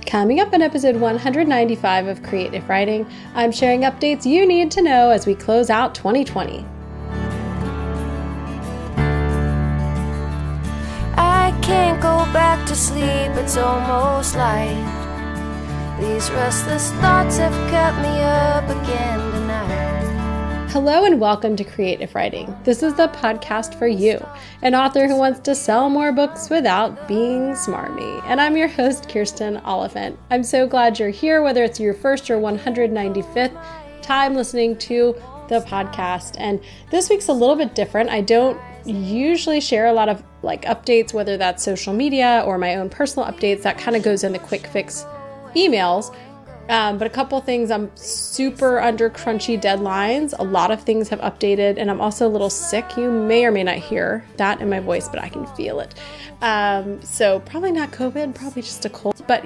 Coming up in episode 195 of Creative Writing, I'm sharing updates you need to know as we close out 2020. I can't go back to sleep, it's almost light. These restless thoughts have kept me up again tonight. Hello and welcome to Creative Writing. This is the podcast for you, an author who wants to sell more books without being smarmy. And I'm your host, Kirsten Oliphant. I'm so glad you're here, whether it's your first or 195th time listening to the podcast. And this week's a little bit different. I don't usually share a lot of updates, whether that's social media or my own personal updates. That kind of goes in the quick fix emails. But a couple things, I'm super under crunchy deadlines. A lot of things have updated, and I'm also a little sick. You may or may not hear that in my voice, but I can feel it. So probably not COVID, probably just a cold, but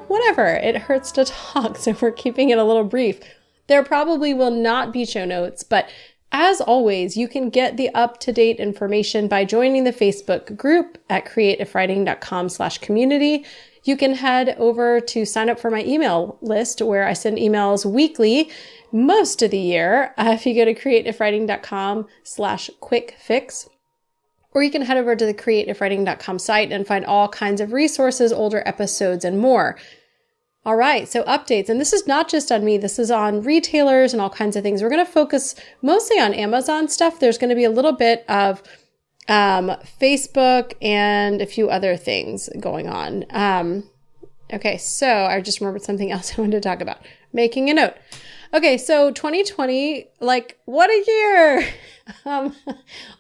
whatever. It hurts to talk, so we're keeping it a little brief. There probably will not be show notes, but as always, you can get the up-to-date information by joining the Facebook group at creativewriting.com/community. You can head over to sign up for my email list where I send emails weekly most of the year. If you go to creativewriting.com/quickfix, or you can head over to the creativewriting.com site and find all kinds of resources, older episodes, and more. All right, so updates, and this is not just on me, this is on retailers and all kinds of things. We're going to focus mostly on Amazon stuff. There's going to be a little bit of Facebook and a few other things going on. Okay, so I just remembered something else I wanted to talk about. Making a note. Okay, so 2020, what a year!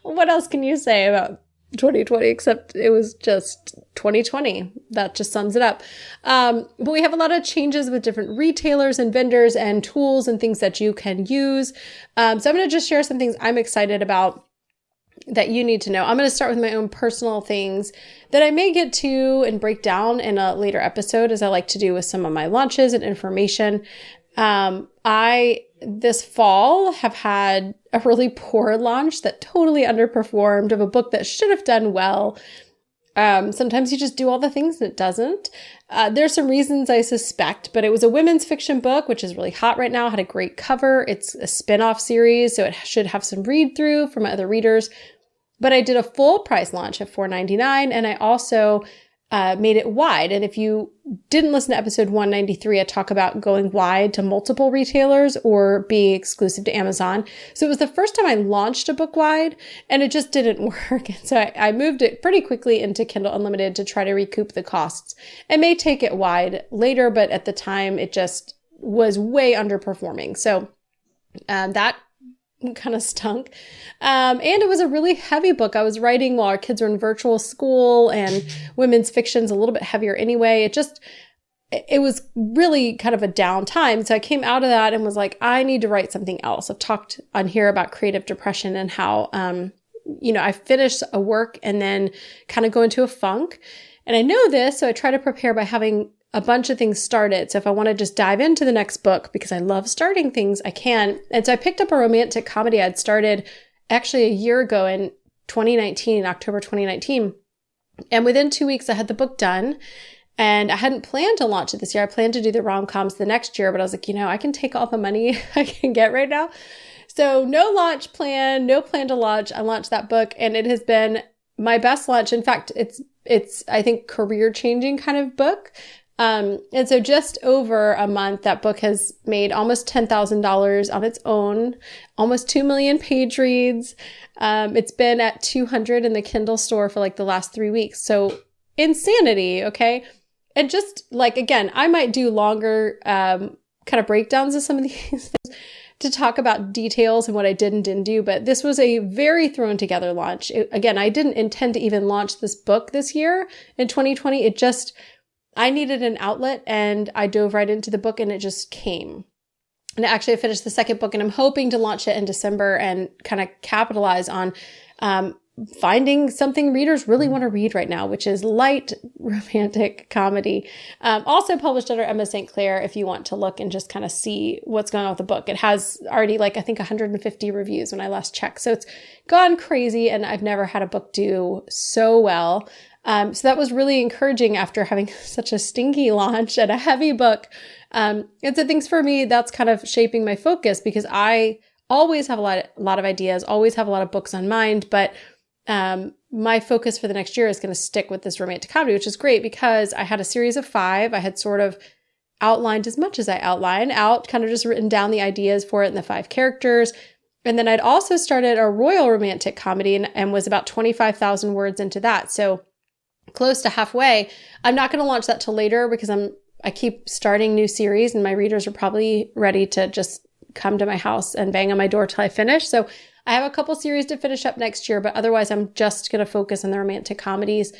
What else can you say about 2020 except it was just 2020? That just sums it up. But we have a lot of changes with different retailers and vendors and tools and things that you can use. So I'm going to just share some things I'm excited about that you need to know. I'm going to start with my own personal things that I may get to and break down in a later episode, as I like to do with some of my launches and information. I, this fall, have had a really poor launch that totally underperformed of a book that should have done well. Sometimes you just do all the things and it doesn't. There's some reasons I suspect, but it was a women's fiction book, which is really hot right now, had a great cover. It's a spin-off series, so it should have some read-through from other readers. But I did a full price launch at $4.99, and I also made it wide. And if you didn't listen to episode 193, I talk about going wide to multiple retailers or being exclusive to Amazon. So it was the first time I launched a book wide, and it just didn't work. And so I moved it pretty quickly into Kindle Unlimited to try to recoup the costs. I may take it wide later, but at the time it just was way underperforming. So that kind of stunk. And it was a really heavy book. I was writing while our kids were in virtual school, and women's fiction's a little bit heavier anyway. It was really kind of a down time. So I came out of that and was like, I need to write something else. I've talked on here about creative depression and how, I finish a work and then kind of go into a funk. And I know this, so I try to prepare by having a bunch of things started. So if I want to just dive into the next book, because I love starting things, I can. And so I picked up a romantic comedy I'd started actually a year ago in October 2019. And within 2 weeks, I had the book done. And I hadn't planned to launch it this year. I planned to do the rom-coms the next year, but I was like, I can take all the money I can get right now. So no launch plan, no plan to launch. I launched that book, and it has been my best launch. In fact, it's I think, career-changing kind of book. And so just over a month, that book has made almost $10,000 on its own, almost 2 million page reads. It's been at 200 in the Kindle store for the last 3 weeks. So insanity. Okay. And just again, I might do longer, kind of breakdowns of some of these things to talk about details and what I did and didn't do. But this was a very thrown together launch. Again, I didn't intend to even launch this book this year in 2020. I needed an outlet, and I dove right into the book, and it just came. And actually I finished the second book, and I'm hoping to launch it in December and kind of capitalize on finding something readers really want to read right now, which is light romantic comedy. Also published under Emma St. Clair if you want to look and just kind of see what's going on with the book. It has already I think 150 reviews when I last checked. So it's gone crazy, and I've never had a book do so well. So that was really encouraging after having such a stinky launch and a heavy book. And so things for me, that's kind of shaping my focus because I always have a lot of ideas, always have a lot of books on mind, but my focus for the next year is going to stick with this romantic comedy, which is great because I had a series of 5. I had sort of outlined as much as I outlined out, kind of just written down the ideas for it and the 5 characters. And then I'd also started a royal romantic comedy and was about 25,000 words into that. So close to halfway. I'm not going to launch that till later because I keep starting new series and my readers are probably ready to just come to my house and bang on my door till I finish. So I have a couple series to finish up next year, but otherwise I'm just going to focus on the romantic comedies,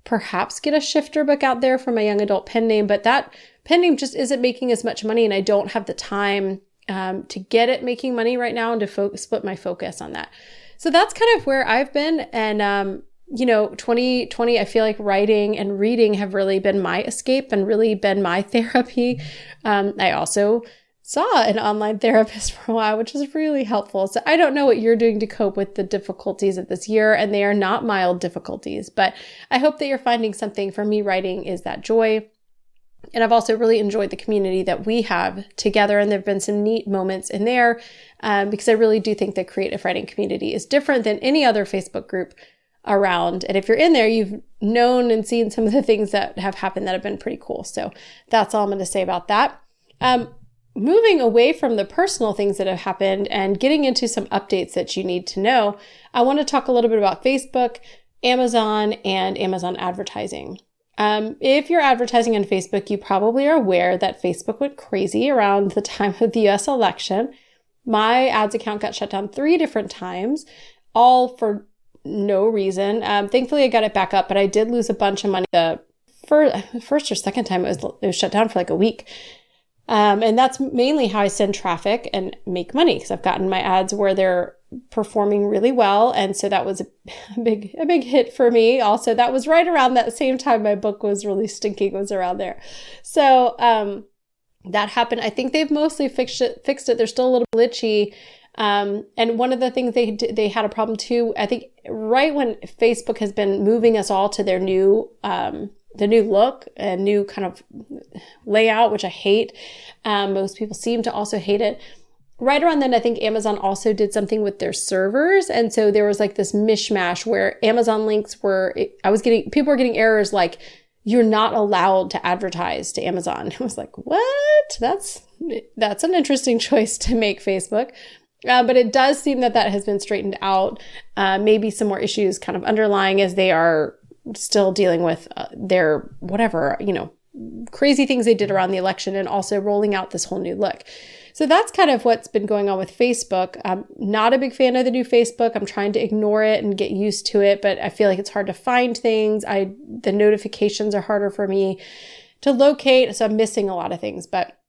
perhaps get a shifter book out there for my young adult pen name, but that pen name just isn't making as much money and I don't have the time to get it making money right now and to split my focus on that. So that's kind of where I've been. And, 2020, I feel like writing and reading have really been my escape and really been my therapy. I also saw an online therapist for a while, which was really helpful. So I don't know what you're doing to cope with the difficulties of this year, and they are not mild difficulties, but I hope that you're finding something. For me, writing is that joy. And I've also really enjoyed the community that we have together. And there've been some neat moments in there because I really do think the creative writing community is different than any other Facebook group around. And if you're in there, you've known and seen some of the things that have happened that have been pretty cool. So that's all I'm going to say about that. Moving away from the personal things that have happened and getting into some updates that you need to know, I want to talk a little bit about Facebook, Amazon, and Amazon advertising. If you're advertising on Facebook, you probably are aware that Facebook went crazy around the time of the US election. My ads account got shut down 3 different times, all for no reason. Thankfully, I got it back up, but I did lose a bunch of money. The first or second time it was shut down for like a week. And that's mainly how I send traffic and make money because I've gotten my ads where they're performing really well. And so that was a big hit for me. Also, that was right around that same time my book was really stinking, was around there. So, that happened. I think they've mostly fixed it. They're still a little glitchy. And one of the things they had a problem too, I think right when Facebook has been moving us all to their new, the new look and new kind of layout, which I hate. Most people seem to also hate it. Right around then, I think Amazon also did something with their servers. And so there was like this mishmash where Amazon links people were getting errors like, you're not allowed to advertise to Amazon. I was like, what? That's an interesting choice to make, Facebook. But it does seem that has been straightened out. Maybe some more issues kind of underlying as they are still dealing with their whatever, crazy things they did around the election and also rolling out this whole new look. So that's kind of what's been going on with Facebook. I'm not a big fan of the new Facebook. I'm trying to ignore it and get used to it, but I feel like it's hard to find things. The notifications are harder for me to locate, so I'm missing a lot of things. But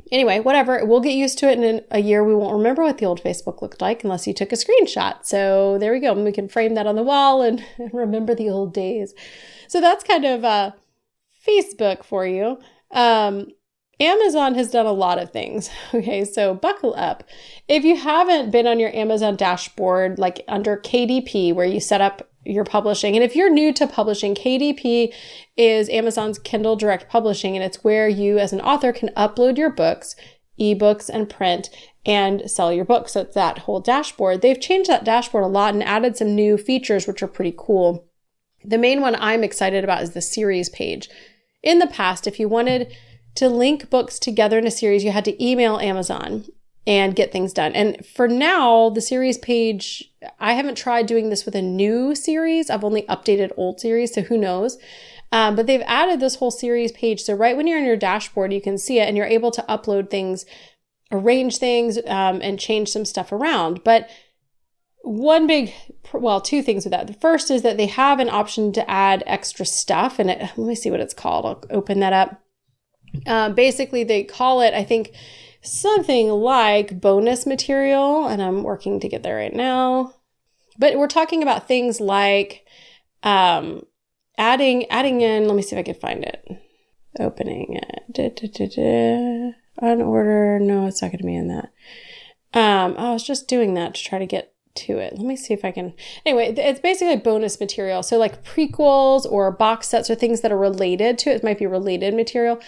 anyway, whatever. We'll get used to it, and in a year we won't remember what the old Facebook looked like unless you took a screenshot. So there we go. We can frame that on the wall and remember the old days. So that's kind of Facebook for you. Amazon has done a lot of things. Okay, so buckle up. If you haven't been on your Amazon dashboard, like under KDP, where you set up your publishing, and if you're new to publishing, KDP is Amazon's Kindle Direct Publishing, and it's where you as an author can upload your books, ebooks, and print, and sell your books. So it's that whole dashboard. They've changed that dashboard a lot and added some new features, which are pretty cool. The main one I'm excited about is the series page. In the past, if you wanted to link books together in a series, you had to email Amazon and get things done. And for now, the series page, I haven't tried doing this with a new series. I've only updated old series, so who knows? But they've added this whole series page. So right when you're in your dashboard, you can see it and you're able to upload things, arrange things, and change some stuff around. But two things with that. The first is that they have an option to add extra stuff. And let me see what it's called. I'll open that up. Basically, they call it, I think, something like bonus material, and I'm working to get there right now. But we're talking about things like adding in, let me see if I can find it. Opening it. On order. No, it's not going to be in that. I was just doing that to try to get to it. Let me see if I can. Anyway, it's basically bonus material. So like prequels or box sets or things that are related to it. It might be related material.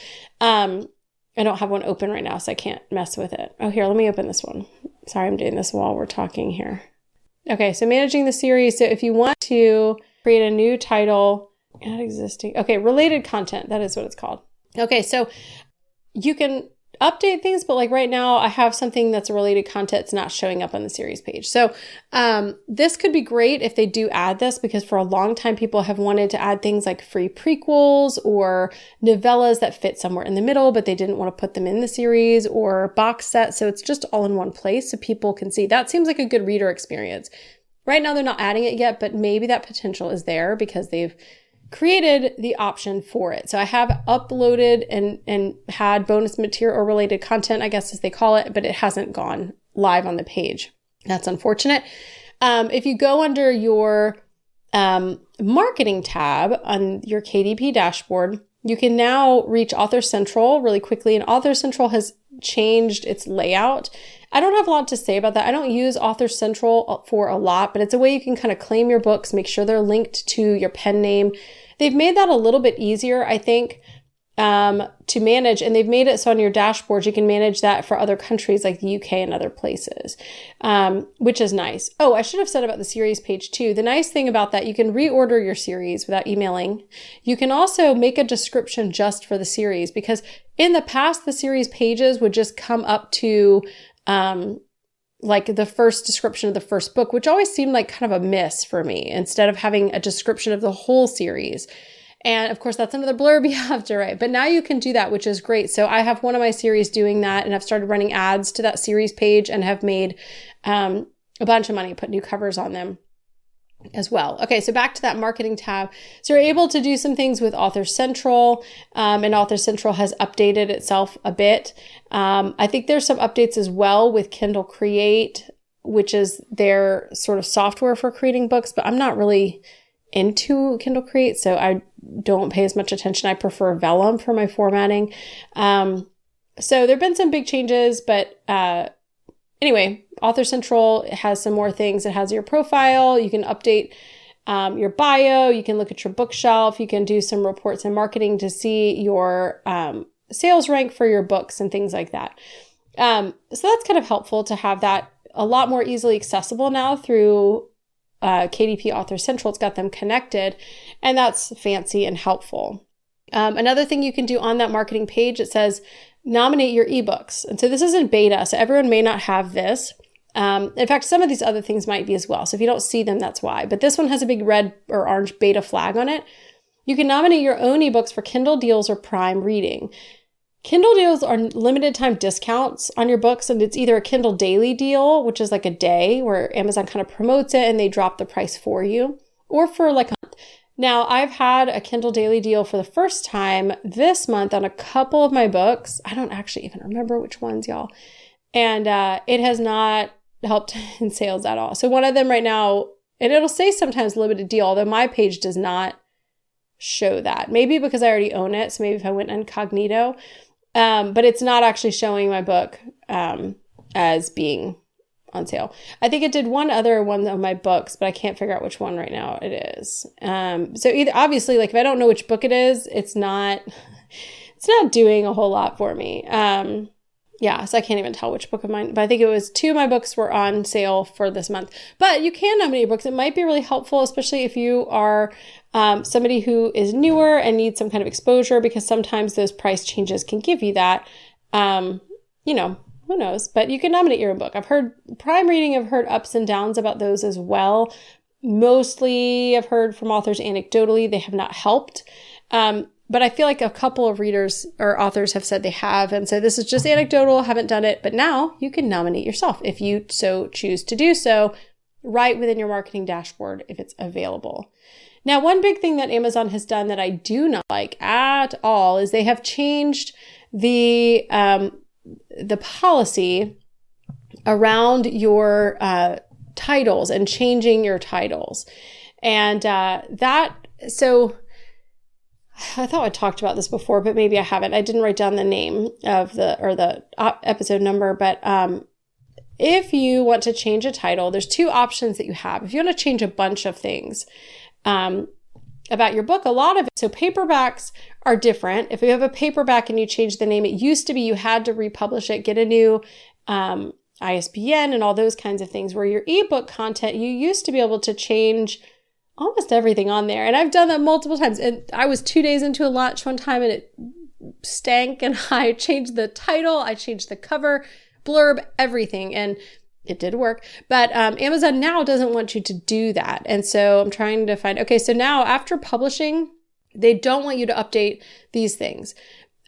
I don't have one open right now, so I can't mess with it. Oh, here, let me open this one. Sorry, I'm doing this while we're talking here. Okay, so managing the series. So if you want to create a new title, add existing. Okay, related content. That is what it's called. Okay, so you can update things, but like right now I have something that's a related content. It's not showing up on the series page. So this could be great if they do add this, because for a long time people have wanted to add things like free prequels or novellas that fit somewhere in the middle, but they didn't want to put them in the series, or box sets. So it's just all in one place so people can see. That seems like a good reader experience. Right now they're not adding it yet, but maybe that potential is there because they've created the option for it. So I have uploaded and had bonus material or related content, I guess as they call it, but it hasn't gone live on the page. That's unfortunate. If you go under your marketing tab on your KDP dashboard, you can now reach Author Central really quickly, and Author Central has changed its layout. I don't have a lot to say about that. I don't use Author Central for a lot, but it's a way you can kind of claim your books, make sure they're linked to your pen name. They've made that a little bit easier, I think, to manage, and they've made it so on your dashboard you can manage that for other countries like the UK and other places, which is nice. Oh, I should have said about the series page too. The nice thing about that, you can reorder your series without emailing. You can also make a description just for the series, because in the past, the series pages would just come up to like the first description of the first book, which always seemed like kind of a miss for me, instead of having a description of the whole series. And of course, that's another blurb you have to write. But now you can do that, which is great. So I have one of my series doing that, and I've started running ads to that series page and have made a bunch of money, put new covers on them as well. Okay, so back to that marketing tab. So you're able to do some things with Author Central, and Author Central has updated itself a bit. I think there's some updates as well with Kindle Create, which is their sort of software for creating books, but I'm not really into Kindle Create, so I don't pay as much attention. I prefer Vellum for my formatting. So there've been some big changes, but anyway, Author Central has some more things. It has your profile. You can update your bio. You can look at your bookshelf. You can do some reports and marketing to see your sales rank for your books and things like that. So that's kind of helpful to have that a lot more easily accessible now through KDP Author Central. It's got them connected, and that's fancy and helpful. Another thing you can do on that marketing page, it says nominate your ebooks. And so this is in beta, so everyone may not have this. In fact, some of these other things might be as well. So if you don't see them, that's why. But this one has a big red or orange beta flag on it. You can nominate your own ebooks for Kindle deals or Prime reading. Kindle deals are limited time discounts on your books, and it's either a Kindle daily deal, which is like a day where Amazon kind of promotes it and they drop the price for you, or for like a month. Now, I've had a Kindle daily deal for the first time this month on a couple of my books. I don't actually even remember which ones, y'all. And it has not helped in sales at all. So one of them right now, and it'll say sometimes limited deal, although my page does not show that. Maybe because I already own it. So maybe if I went incognito. But it's not actually showing my book as being on sale. I think it did one other one of my books, but I can't figure out which one right now it is. So either obviously, like if I don't know which book it is, it's not doing a whole lot for me. Yeah, so I can't even tell which book of mine, but I think it was 2 of my books were on sale for this month. But you can nominate your books. It might be really helpful, especially if you are somebody who is newer and needs some kind of exposure, because sometimes those price changes can give you that. Who knows? But you can nominate your own book. I've heard Prime reading, I've heard ups and downs about those as well. Mostly I've heard from authors anecdotally, they have not helped. But I feel like a couple of readers or authors have said they have. And so this is just anecdotal, haven't done it. But now you can nominate yourself if you so choose to do so right within your marketing dashboard if it's available. Now, one big thing that Amazon has done that I do not like at all is they have changed the policy around your titles and changing your titles. And so I thought I talked about this before, but maybe I haven't. I didn't write down the name of the episode number, but if you want to change a title, there's two options that you have. If you want to change a bunch of things about your book, a lot of it. So paperbacks are different. If you have a paperback and you change the name, it used to be you had to republish it, get a new ISBN and all those kinds of things. Where your ebook content, you used to be able to change almost everything on there. And I've done that multiple times. And I was 2 days into a launch one time and it stank, and I changed the title, I changed the cover, blurb, everything, and it did work. But Amazon now doesn't want you to do that. And so I'm trying to find, okay, so now after publishing, they don't want you to update these things.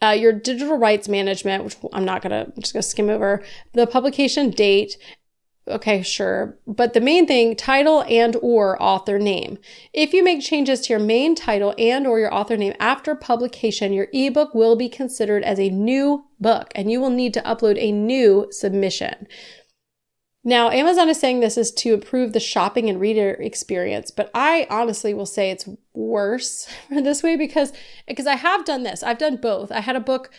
Your digital rights management, which I'm just gonna skim over, the publication date. Okay, sure. But the main thing, title and or author name. If you make changes to your main title and or your author name after publication, your ebook will be considered as a new book and you will need to upload a new submission. Now, Amazon is saying this is to improve the shopping and reader experience, but I honestly will say it's worse this way because I have done this. I've done both. I had a book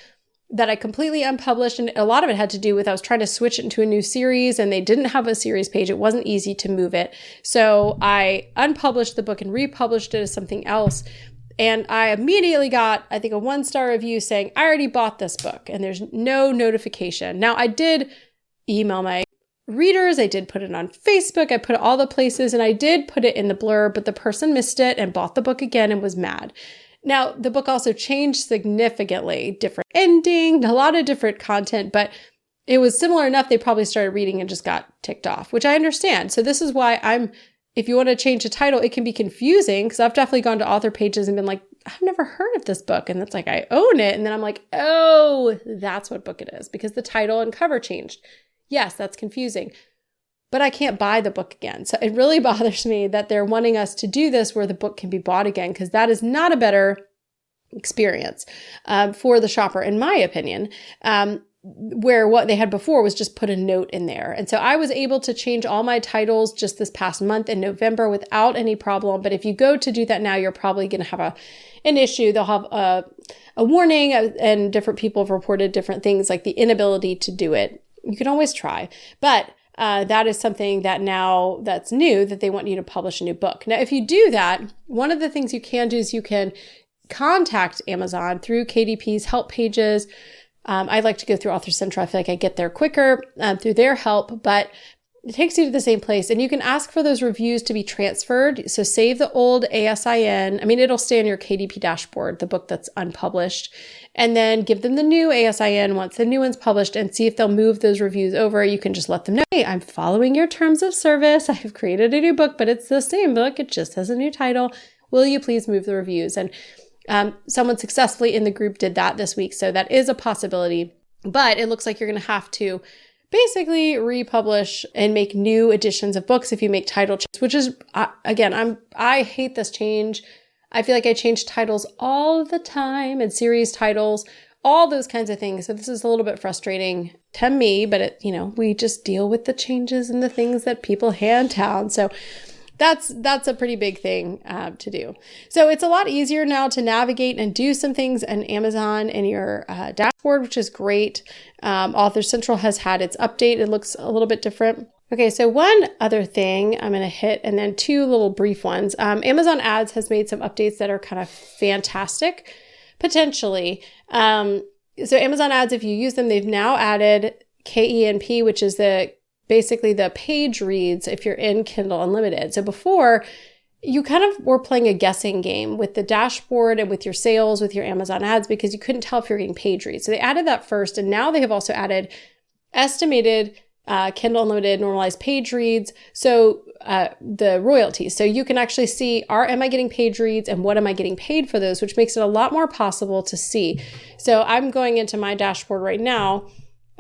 that I completely unpublished, and a lot of it had to do with I was trying to switch it into a new series and they didn't have a series page. It wasn't easy to move it. So I unpublished the book and republished it as something else. And I immediately got, I think, a 1-star review saying, I already bought this book, and there's no notification. Now, I did email my readers. I did put it on Facebook. I put it all the places, and I did put it in the blurb, but the person missed it and bought the book again and was mad. Now, the book also changed significantly, different ending, a lot of different content, but it was similar enough they probably started reading and just got ticked off, which I understand. So this is why if you want to change a title, it can be confusing because I've definitely gone to author pages and been like, I've never heard of this book. And it's like, I own it. And then I'm like, oh, that's what book it is because the title and cover changed. Yes, that's confusing. But I can't buy the book again. So it really bothers me that they're wanting us to do this where the book can be bought again, because that is not a better experience for the shopper, in my opinion, where what they had before was just put a note in there. And so I was able to change all my titles just this past month in November without any problem. But if you go to do that now, you're probably going to have an issue. They'll have a warning, and different people have reported different things like the inability to do it. You can always try, but that is something that now that's new, that they want you to publish a new book. Now, if you do that, one of the things you can do is you can contact Amazon through KDP's help pages. I like to go through Author Central. I feel like I get there quicker through their help, but it takes you to the same place, and you can ask for those reviews to be transferred. So save the old ASIN. I mean, it'll stay on your KDP dashboard, the book that's unpublished, and then give them the new ASIN once the new one's published and see if they'll move those reviews over. You can just let them know, hey, I'm following your terms of service. I have created a new book, but it's the same book. It just has a new title. Will you please move the reviews? And someone successfully in the group did that this week. So that is a possibility, but it looks like you're going to have to basically republish and make new editions of books if you make title changes, which is, again, I hate this change. I feel like I change titles all the time and series titles, all those kinds of things. So this is a little bit frustrating to me, but we just deal with the changes and the things that people hand down. So that's a pretty big thing to do. So it's a lot easier now to navigate and do some things in Amazon in your dashboard, which is great. Author Central has had its update. It looks a little bit different. Okay, so one other thing I'm going to hit, and then two little brief ones. Amazon Ads has made some updates that are kind of fantastic, potentially. So Amazon Ads, if you use them, they've now added KENP, which is basically the page reads if you're in Kindle Unlimited. So before, you kind of were playing a guessing game with the dashboard and with your sales, with your Amazon ads, because you couldn't tell if you're getting page reads. So they added that first, and now they have also added estimated Kindle Unlimited normalized page reads. So the royalties. So you can actually see, am I getting page reads and what am I getting paid for those, which makes it a lot more possible to see. So I'm going into my dashboard right now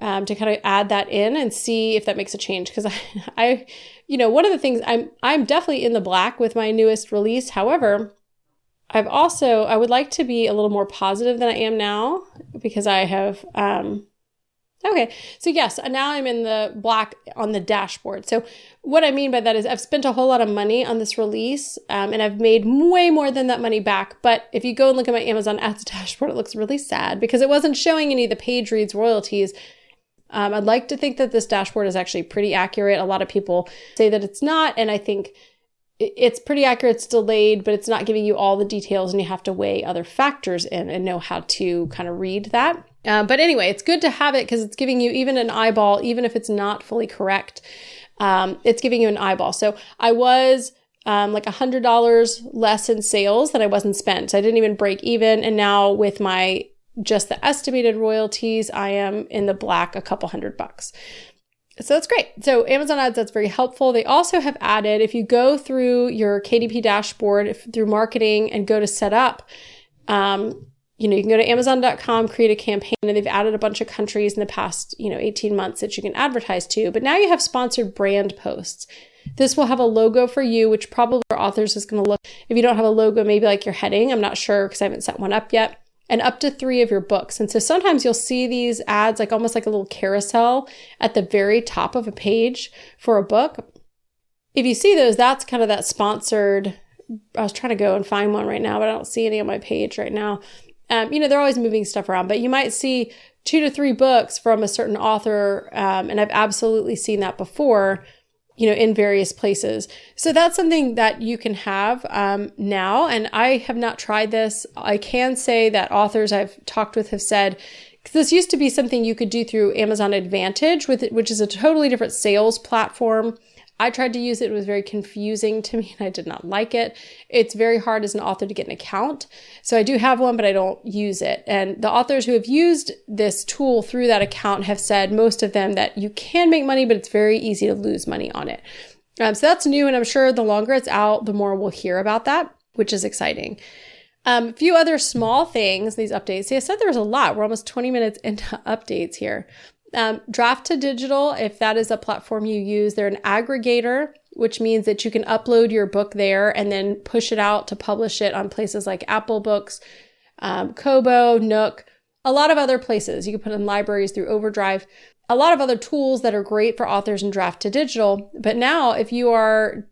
to kind of add that in and see if that makes a change. Because I one of the things I'm definitely in the black with my newest release. However, I would like to be a little more positive than I am now, because I have, okay. So yes, now I'm in the black on the dashboard. So what I mean by that is I've spent a whole lot of money on this release, and I've made way more than that money back. But if you go and look at my Amazon Ads dashboard, it looks really sad because it wasn't showing any of the page reads royalties. I'd like to think that this dashboard is actually pretty accurate. A lot of people say that it's not, and I think it's pretty accurate. It's delayed, but it's not giving you all the details, and you have to weigh other factors in and know how to kind of read that. But anyway, it's good to have it because it's giving you even an eyeball, even if it's not fully correct. It's giving you an eyeball. So I was like $100 less in sales than I was in spend. So I didn't even break even. And now with my just the estimated royalties, I am in the black a couple $100. So that's great. So Amazon ads, that's very helpful. They also have added, if you go through your KDP dashboard through marketing and go to set up, you can go to Amazon.com, create a campaign, and they've added a bunch of countries in the past, 18 months that you can advertise to. But now you have sponsored brand posts. This will have a logo for you, which probably for authors is going to look, if you don't have a logo, maybe like your heading. I'm not sure because I haven't set one up yet. And up to 3 of your books. And so sometimes you'll see these ads like almost like a little carousel at the very top of a page for a book. If you see those, that's kind of that sponsored. I was trying to go and find one right now, but I don't see any on my page right now. They're always moving stuff around, but you might see 2 to 3 books from a certain author. And I've absolutely seen that before, in various places. So that's something that you can have now. And I have not tried this. I can say that authors I've talked with have said, this used to be something you could do through Amazon Advantage, which is a totally different sales platform. I tried to use it. It was very confusing to me and I did not like it. It's very hard as an author to get an account. So I do have one, but I don't use it. And the authors who have used this tool through that account have said, most of them, that you can make money, but it's very easy to lose money on it. So that's new. And I'm sure the longer it's out, the more we'll hear about that, which is exciting. A few other small things, these updates. See, I said there was a lot. We're almost 20 minutes into updates here. Draft to digital, if that is a platform you use, they're an aggregator, which means that you can upload your book there and then push it out to publish it on places like Apple Books, Kobo, Nook, a lot of other places. You can put in libraries through Overdrive, a lot of other tools that are great for authors in draft to digital. But now if you're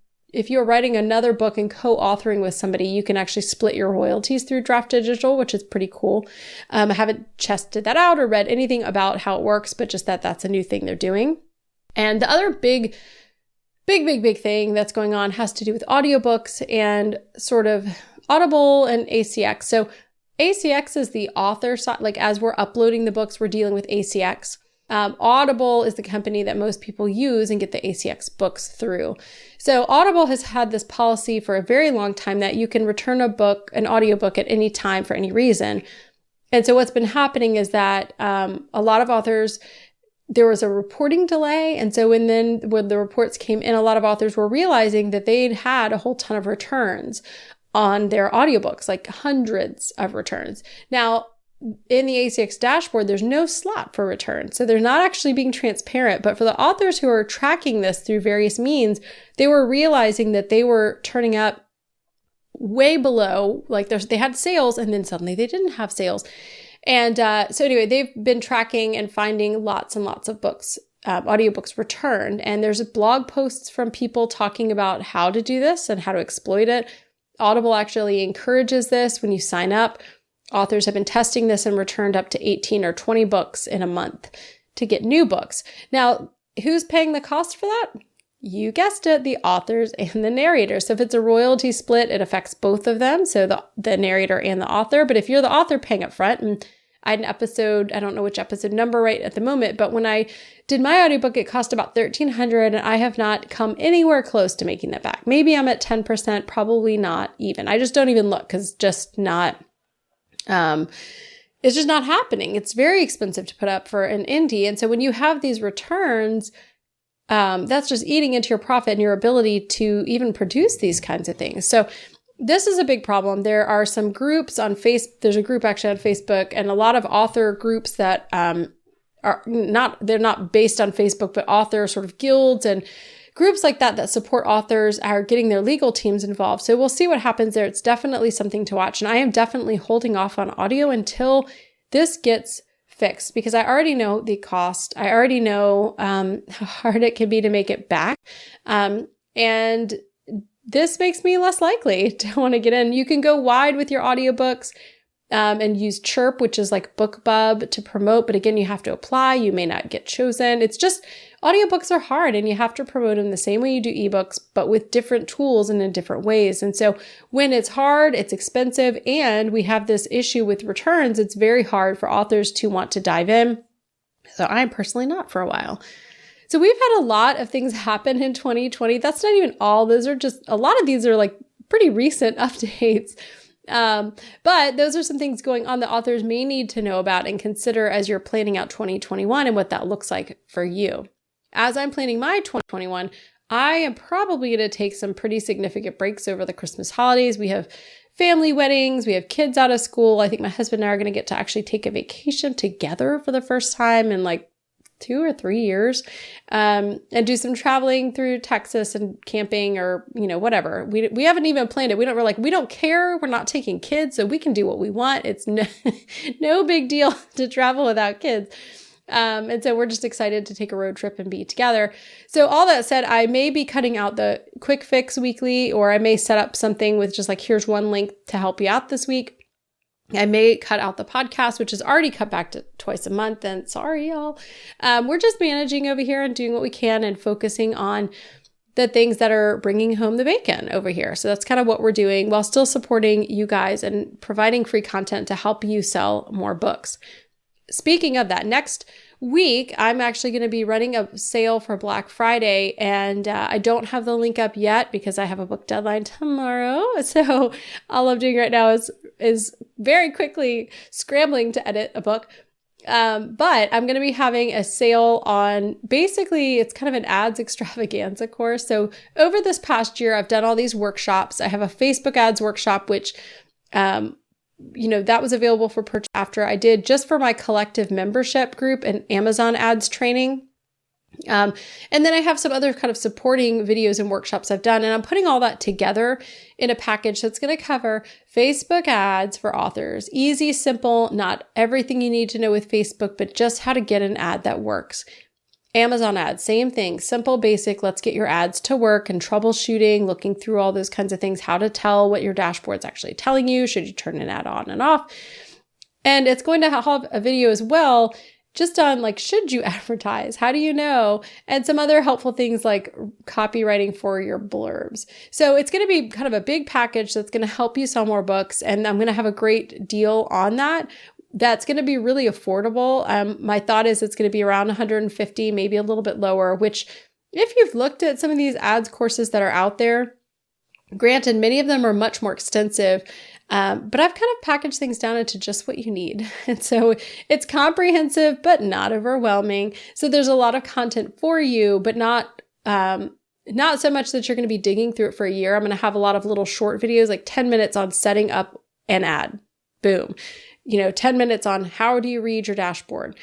writing another book and co-authoring with somebody, you can actually split your royalties through draft to digital, which is pretty cool. I haven't tested that out or read anything about how it works, but just that's a new thing they're doing. And the other big thing that's going on has to do with audiobooks and sort of Audible and ACX. So ACX is the author side. Like as we're uploading the books, we're dealing with ACX. Audible is the company that most people use and get the ACX books through. So Audible has had this policy for a very long time that you can return an audiobook at any time for any reason. And so what's been happening is that a lot of authors, there was a reporting delay. And so when the reports came in, a lot of authors were realizing that they'd had a whole ton of returns on their audiobooks, like hundreds of returns. Now, in the ACX dashboard, there's no slot for return. So they're not actually being transparent. But for the authors who are tracking this through various means, they were realizing that they were turning up way below, like they had sales and then suddenly they didn't have sales. And so anyway, they've been tracking and finding lots and lots of books, audiobooks returned. And there's blog posts from people talking about how to do this and how to exploit it. Audible actually encourages this when you sign up. Authors have been testing this and returned up to 18 or 20 books in a month to get new books. Now, who's paying the cost for that? You guessed it, the authors and the narrator. So if it's a royalty split, it affects both of them, so the narrator and the author. But if you're the author paying up front, and I had an episode, I don't know which episode number right at the moment, but when I did my audiobook, it cost about $1,300 and I have not come anywhere close to making that back. Maybe I'm at 10%, probably not even. I just don't even look because it's just not happening. It's very expensive to put up for an indie. And so when you have these returns, that's just eating into your profit and your ability to even produce these kinds of things. So this is a big problem. There are some groups on Facebook. There's a group actually on Facebook and a lot of author groups that they're not based on Facebook, but author sort of guilds and groups like that support authors are getting their legal teams involved. So we'll see what happens there. It's definitely something to watch. And I am definitely holding off on audio until this gets fixed because I already know the cost. I already know how hard it can be to make it back. And this makes me less likely to want to get in. You can go wide with your audiobooks. and use Chirp, which is like BookBub, to promote. But again, you have to apply. You may not get chosen. It's just audiobooks are hard and you have to promote them the same way you do ebooks, but with different tools and in different ways. And so when it's hard, it's expensive, and we have this issue with returns, it's very hard for authors to want to dive in. So I'm personally not for a while. So we've had a lot of things happen in 2020. That's not even all. Those are just, a lot of these are like pretty recent updates. But those are some things going on that authors may need to know about and consider as you're planning out 2021 and what that looks like for you. As I'm planning my 2021, I am probably going to take some pretty significant breaks over the Christmas holidays. We have family weddings. We have kids out of school. I think my husband and I are going to get to actually take a vacation together for the first time in like 2 or 3 years, and do some traveling through Texas and camping or, whatever. We haven't even planned it. We're like, we don't care. We're not taking kids, so we can do what we want. It's no big deal to travel without kids. And so we're just excited to take a road trip and be together. So all that said, I may be cutting out the quick fix weekly, or I may set up something with just like, here's one link to help you out this week. I may cut out the podcast, which is already cut back to twice a month. And sorry, y'all. We're just managing over here and doing what we can and focusing on the things that are bringing home the bacon over here. So that's kind of what we're doing while still supporting you guys and providing free content to help you sell more books. Speaking of that, next week, I'm actually going to be running a sale for Black Friday, and I don't have the link up yet because I have a book deadline tomorrow. So all I'm doing right now is very quickly scrambling to edit a book. But I'm going to be having a sale on, basically, it's kind of an ads extravaganza course. So over this past year, I've done all these workshops. I have a Facebook ads workshop, which that was available for purchase after I did just for my collective membership group and Amazon ads training. And then I have some other kind of supporting videos and workshops I've done, and I'm putting all that together in a package that's going to cover Facebook ads for authors. Easy, simple, not everything you need to know with Facebook, but just how to get an ad that works. Amazon ads, same thing, simple, basic, let's get your ads to work, and troubleshooting, looking through all those kinds of things, how to tell what your dashboard's actually telling you, should you turn an ad on and off. And it's going to have a video as well, just on like, should you advertise? How do you know? And some other helpful things like copywriting for your blurbs. So it's going to be kind of a big package that's going to help you sell more books. And I'm going to have a great deal on that. That's going to be really affordable. My thought is it's going to be around $150, maybe a little bit lower, which if you've looked at some of these ads courses that are out there, granted, many of them are much more extensive, but I've kind of packaged things down into just what you need. And so it's comprehensive, but not overwhelming. So there's a lot of content for you, but not so much that you're going to be digging through it for a year. I'm going to have a lot of little short videos, like 10 minutes on setting up an ad. Boom. 10 minutes on how do you read your dashboard?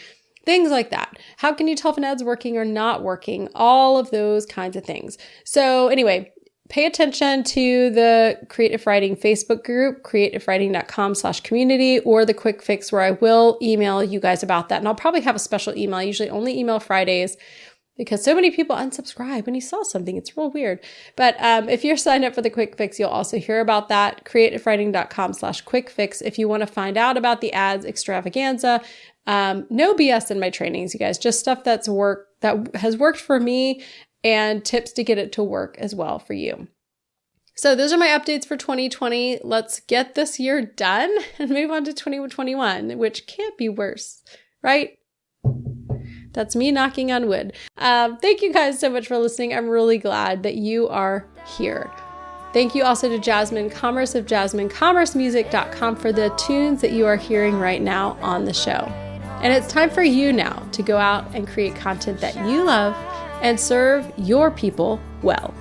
Things like that. How can you tell if an ad's working or not working? All of those kinds of things. So anyway, pay attention to the Creative Writing Facebook group, creativewriting.com/community, or the Quick Fix, where I will email you guys about that. And I'll probably have a special email. I usually only email Fridays because so many people unsubscribe when you saw something. It's real weird. But if you're signed up for the Quick Fix, you'll also hear about that. creativewriting.com/quick fix. If you want to find out about the ads extravaganza, no BS in my trainings, you guys, just stuff that has worked for me and tips to get it to work as well for you. So those are my updates for 2020. Let's get this year done and move on to 2021, which can't be worse, right? That's me knocking on wood. Thank you guys so much for listening. I'm really glad that you are here. Thank you also to Jasmine Commerce of JasmineCommerceMusic.com for the tunes that you are hearing right now on the show. And it's time for you now to go out and create content that you love and serve your people well.